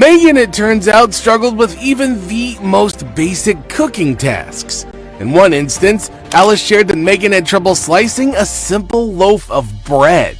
Meghan, it turns out, struggled with even the most basic cooking tasks. In one instance, Alice shared that Meghan had trouble slicing a simple loaf of bread.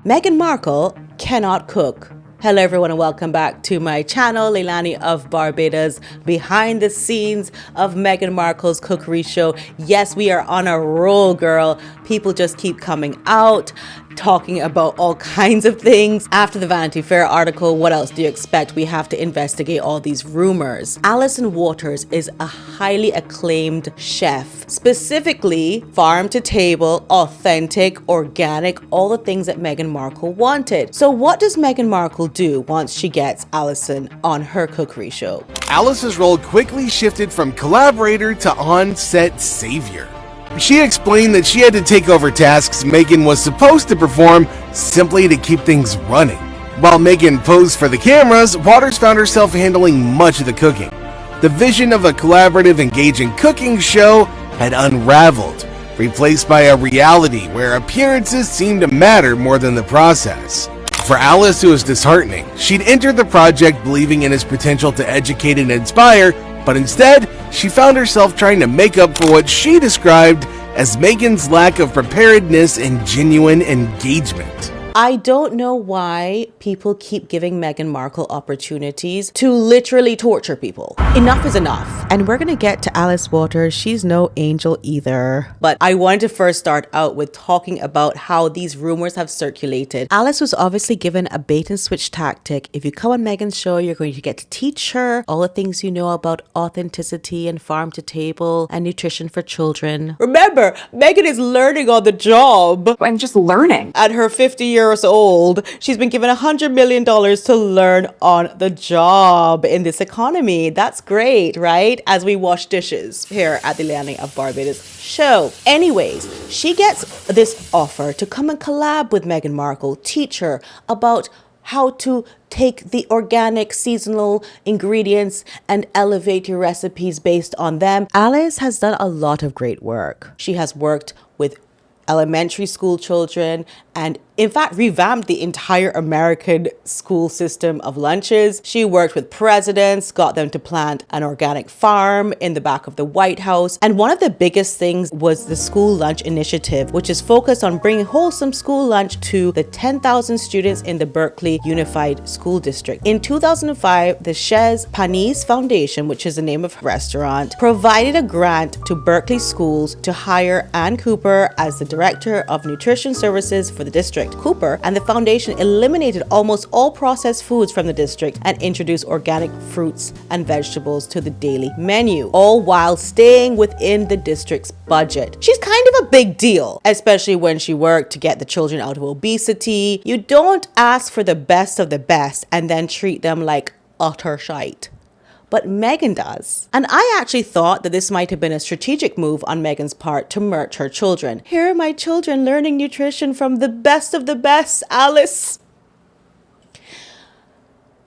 Meghan Markle cannot cook. Hello everyone and welcome back to my channel, Leilani of Barbados, behind the scenes of Meghan Markle's cookery show. Yes, we are on a roll, girl. People just keep coming out, talking about all kinds of things. After the Vanity Fair article, what else do you expect? We have to investigate all these rumors. Alison Waters is a highly acclaimed chef, specifically farm to table, authentic, organic, all the things that Meghan Markle wanted. So what does Meghan Markle do once she gets Alison on her cookery show? Alice's role quickly shifted from collaborator to on-set savior. She explained that she had to take over tasks Meghan was supposed to perform simply to keep things running. While Meghan posed for the cameras, Waters found herself handling much of the cooking. The vision of a collaborative, engaging cooking show had unraveled, replaced by a reality where appearances seemed to matter more than the process. For Alice, it was disheartening. She'd entered the project believing in its potential to educate and inspire, but instead, she found herself trying to make up for what she described as Meghan's lack of preparedness and genuine engagement. I don't know why people keep giving Meghan Markle opportunities to literally torture people. Enough is enough. And we're gonna get to Alice Waters. She's no angel either. But I wanted to first start out with talking about how these rumors have circulated. Alice was obviously given a bait and switch tactic. If you come on Meghan's show, you're going to get to teach her all the things you know about authenticity and farm to table and nutrition for children. Remember, Meghan is learning on the job. I'm just learning. At her 50 years old, she's been given $100 million to learn on the job in this economy. That's great, right? As we wash dishes here at the Leilani of Barbados show. Anyways, she gets this offer to come and collab with Meghan Markle, teach her about how to take the organic seasonal ingredients and elevate your recipes based on them. Alice has done a lot of great work. She has worked with elementary school children and in fact revamped the entire American school system of lunches. She worked with presidents, got them to plant an organic farm in the back of the White House. And one of the biggest things was the school lunch initiative, which is focused on bringing wholesome school lunch to the 10,000 students in the Berkeley Unified School District. In 2005, the Chez Panisse Foundation, which is the name of a restaurant, provided a grant to Berkeley schools to hire Ann Cooper as the Director of Nutrition Services for the district. Cooper and the foundation eliminated almost all processed foods from the district and introduced organic fruits and vegetables to the daily menu, all while staying within the district's budget. She's kind of a big deal, especially when she worked to get the children out of obesity. You don't ask for the best of the best and then treat them like utter shite. But Meghan does. And I actually thought that this might have been a strategic move on Meghan's part to merge her children. Here are my children learning nutrition from the best of the best, Alice.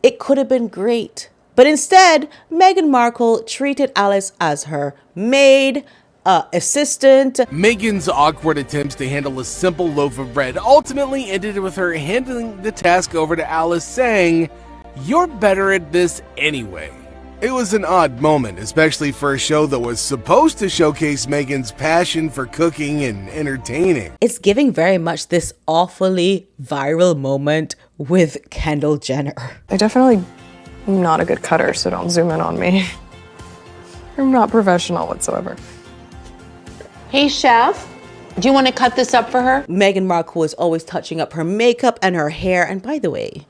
It could have been great. But instead, Meghan Markle treated Alice as her maid, assistant. Meghan's awkward attempts to handle a simple loaf of bread ultimately ended with her handing the task over to Alice, saying, "You're better at this anyway." It was an odd moment, especially for a show that was supposed to showcase Meghan's passion for cooking and entertaining. It's giving very much this awfully viral moment with Kendall Jenner. I definitely am not a good cutter, so don't zoom in on me. I'm not professional whatsoever. Hey, chef, do you want to cut this up for her? Meghan Markle was always touching up her makeup and her hair. And by the way,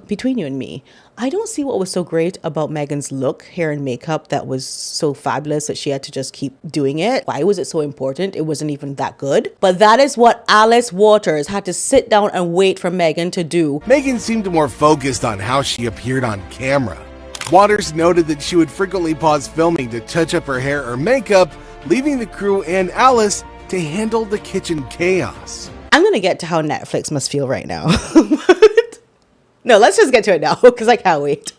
between you and me, I don't see what was so great about Meghan's look, hair and makeup that was so fabulous that she had to just keep doing it. Why was it so important? It wasn't even that good. But that is what Alice Waters had to sit down and wait for Meghan to do. Meghan seemed more focused on how she appeared on camera. Waters noted that she would frequently pause filming to touch up her hair or makeup, leaving the crew and Alice to handle the kitchen chaos. I'm gonna get to how Netflix must feel right now. No, let's just get to it now because I can't wait.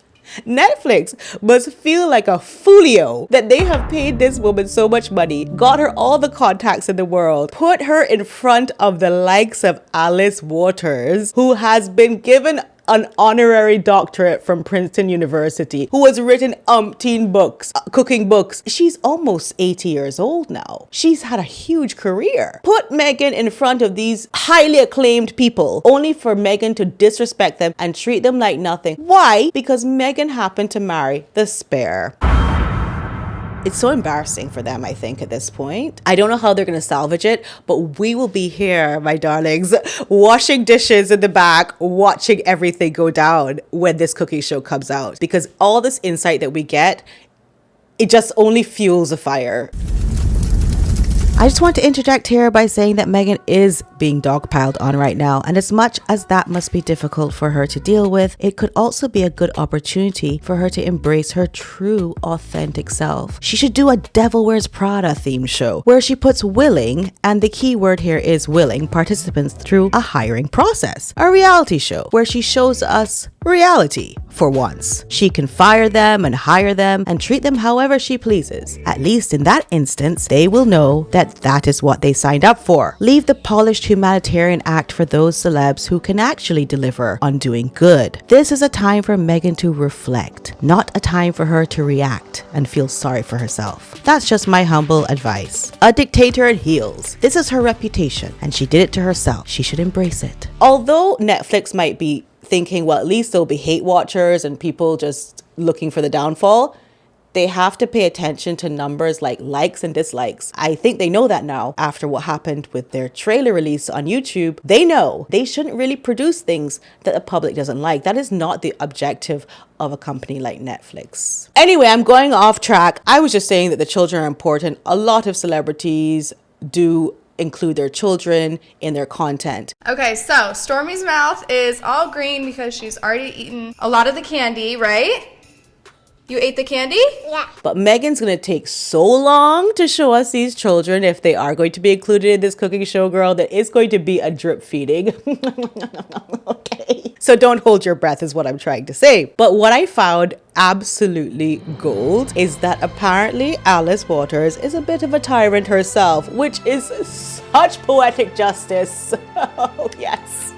Netflix must feel like a foolio that they have paid this woman so much money, got her all the contacts in the world, put her in front of the likes of Alice Waters, who has been given an honorary doctorate from Princeton University, who has written umpteen books, cooking books. She's almost 80 years old now. She's had a huge career. Put Meghan in front of these highly acclaimed people, only for Meghan to disrespect them and treat them like nothing. Why? Because Meghan happened to marry the spare. It's so embarrassing for them, I think, at this point. I don't know how they're going to salvage it, but we will be here, my darlings, washing dishes in the back, watching everything go down when this cooking show comes out. Because all this insight that we get, it just only fuels a fire. I just want to interject here by saying that Meghan is being dogpiled on right now, and as much as that must be difficult for her to deal with, it could also be a good opportunity for her to embrace her true, authentic self. She should do a Devil Wears Prada themed show where she puts willing, and the key word here is willing, participants through a hiring process. A reality show where she shows us reality for once. She can fire them and hire them and treat them however she pleases. At least in that instance, they will know that that is what they signed up for. Leave the polished humanitarian act for those celebs who can actually deliver on doing good. This is a time for Meghan to reflect, not a time for her to react and feel sorry for herself. That's just my humble advice. A dictator at heels. This is her reputation, and she did it to herself. She should embrace it. Although Netflix might be thinking, well, at least there'll be hate watchers and people just looking for the downfall, they have to pay attention to numbers like likes and dislikes. I think they know that now after what happened with their trailer release on YouTube. They know they shouldn't really produce things that the public doesn't like. That is not the objective of a company like Netflix. Anyway, I'm going off track. I was just saying that the children are important. A lot of celebrities do include their children in their content. Okay, so Stormy's mouth is all green because she's already eaten a lot of the candy, right? You ate the candy? Yeah. But Meghan's going to take so long to show us these children if they are going to be included in this cooking show, girl, that it's going to be a drip feeding. Okay. So don't hold your breath is what I'm trying to say. But what I found absolutely gold is that apparently Alice Waters is a bit of a tyrant herself, which is such poetic justice. Oh, yes.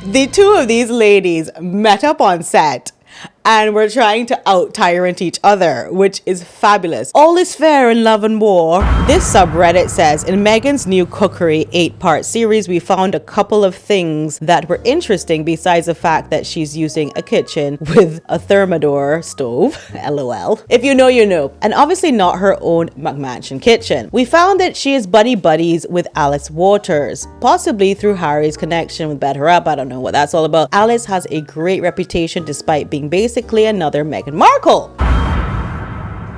The two of these ladies met up on set and were trying to out-tyrant each other, which is fabulous. All is fair in love and war. This subreddit says, in Meghan's new Cookery 8-part series, we found a couple of things that were interesting besides the fact that she's using a kitchen with a thermidor stove, lol. If you know, you know. And obviously not her own McMansion kitchen. We found that she is buddies with Alice Waters, possibly through Harry's connection with Bet Her Up. I don't know what that's all about. Alice has a great reputation despite being basically another Meghan Markle.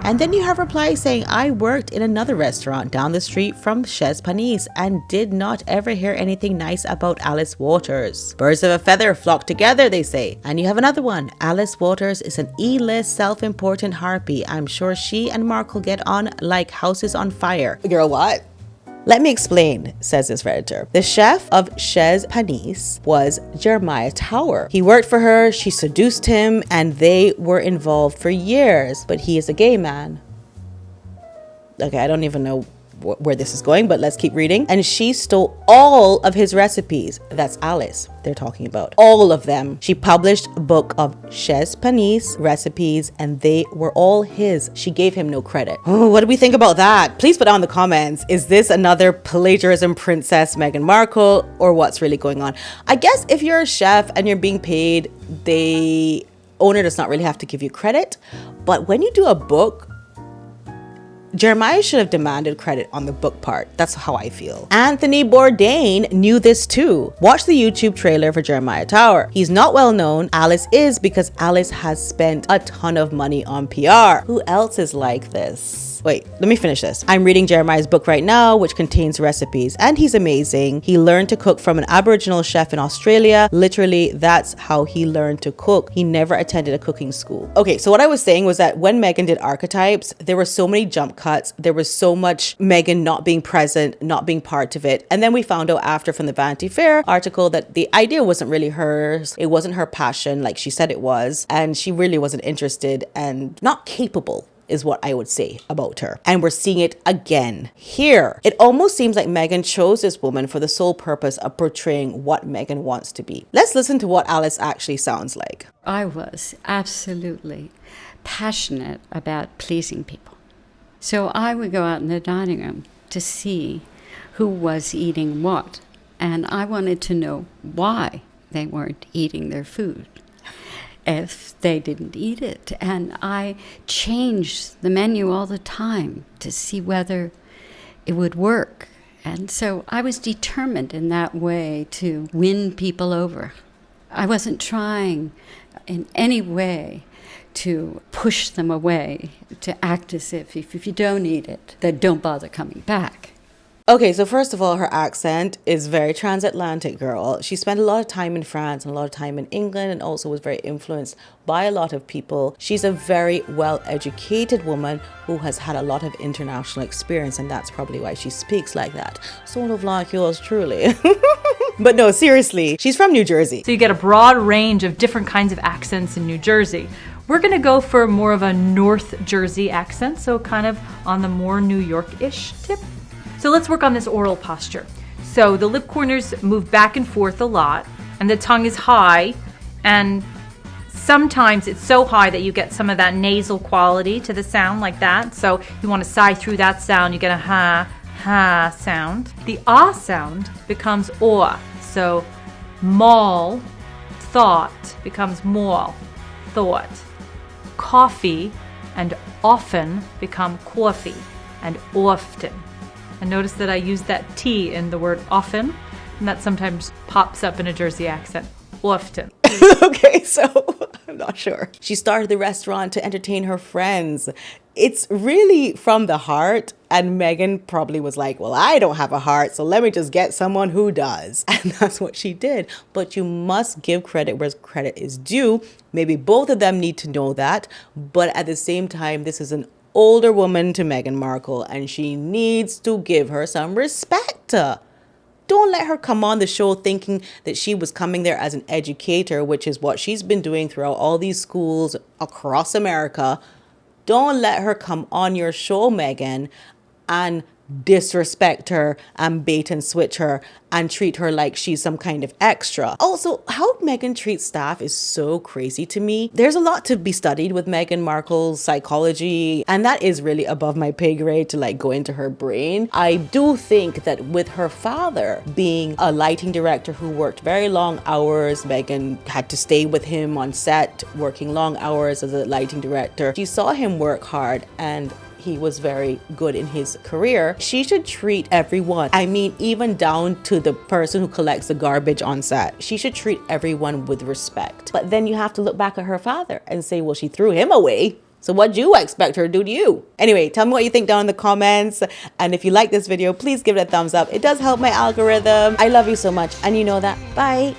And then you have replies saying, I worked in another restaurant down the street from Chez Panisse and did not ever hear anything nice about Alice Waters. Birds of a feather flock together, they say. And you have another one. Alice Waters is an E-list self-important harpy. I'm sure she and Markle get on like houses on fire. Girl, what? Let me explain, says this Redditor. The chef of Chez Panisse was Jeremiah Tower. He worked for her, she seduced him, and they were involved for years, but he is a gay man. Okay, I don't even know where this is going, but let's keep reading. And she stole all of his recipes. That's Alice they're talking about. All of them. She published a book of Chez Panisse recipes and they were all his. She gave him no credit. Oh, what do we think about that? Please put down in the comments. Is this another plagiarism princess Meghan Markle or what's really going on? I guess if you're a chef and you're being paid, the owner does not really have to give you credit. But when you do a book, Jeremiah should have demanded credit on the book part. That's how I feel. Anthony Bourdain knew this too. Watch the YouTube trailer for Jeremiah Tower. He's not well known. Alice is, because Alice has spent a ton of money on PR. Who else is like this? Wait, let me finish this. I'm reading Jeremiah's book right now, which contains recipes, and he's amazing. He learned to cook from an Aboriginal chef in Australia. Literally, that's how he learned to cook. He never attended a cooking school. Okay, so what I was saying was that when Meghan did Archetypes, there were so many jump cuts. There was so much Meghan not being present, not being part of it. And then we found out after from the Vanity Fair article that the idea wasn't really hers. It wasn't her passion like she said it was. And she really wasn't interested and not capable is what I would say about her. And we're seeing it again here. It almost seems like Meghan chose this woman for the sole purpose of portraying what Meghan wants to be. Let's listen to what Alice actually sounds like. I was absolutely passionate about pleasing people. So I would go out in the dining room to see who was eating what. And I wanted to know why they weren't eating their food if they didn't eat it. And I changed the menu all the time to see whether it would work. And so I was determined in that way to win people over. I wasn't trying in any way to push them away, to act as if you don't eat it, then don't bother coming back. Okay, so first of all, her accent is very transatlantic, girl. She spent a lot of time in France and a lot of time in England, and also was very influenced by a lot of people. She's a very well-educated woman who has had a lot of international experience, and that's probably why she speaks like that. Sort of like yours truly. But no, seriously, she's from New Jersey. So you get a broad range of different kinds of accents in New Jersey. We're gonna go for more of a North Jersey accent, so kind of on the more New York-ish tip. So let's work on this oral posture. So the lip corners move back and forth a lot, and the tongue is high, and sometimes it's so high that you get some of that nasal quality to the sound like that. So you want to sigh through that sound, you get a ha, ha sound. The ah sound becomes aw. So mall, thought becomes mall, thought. Coffee and often become coffee and often. And notice that I use that T in the word often, and that sometimes pops up in a Jersey accent. Often. Okay, so I'm not sure. She started the restaurant to entertain her friends. It's really from the heart, and Meghan probably was like, well, I don't have a heart, so let me just get someone who does. And that's what she did. But you must give credit where credit is due. Maybe both of them need to know that, but at the same time, this is an older woman to Meghan Markle, and she needs to give her some respect. Don't let her come on the show thinking that she was coming there as an educator, which is what she's been doing throughout all these schools across America. Don't let her come on your show, Meghan, and disrespect her and bait and switch her and treat her like she's some kind of extra. Also, how Meghan treats staff is so crazy to me. There's a lot to be studied with Meghan Markle's psychology, and that is really above my pay grade to like go into her brain. I do think that with her father being a lighting director who worked very long hours, Meghan had to stay with him on set working long hours as a lighting director. She saw him work hard, and he was very good in his career. She should treat everyone, I mean, even down to the person who collects the garbage on set. She should treat everyone with respect. But then you have to look back at her father and say, well, she threw him away. So what do you expect her to do to you? Anyway, tell me what you think down in the comments. And if you like this video, please give it a thumbs up. It does help my algorithm. I love you so much, and you know that. Bye.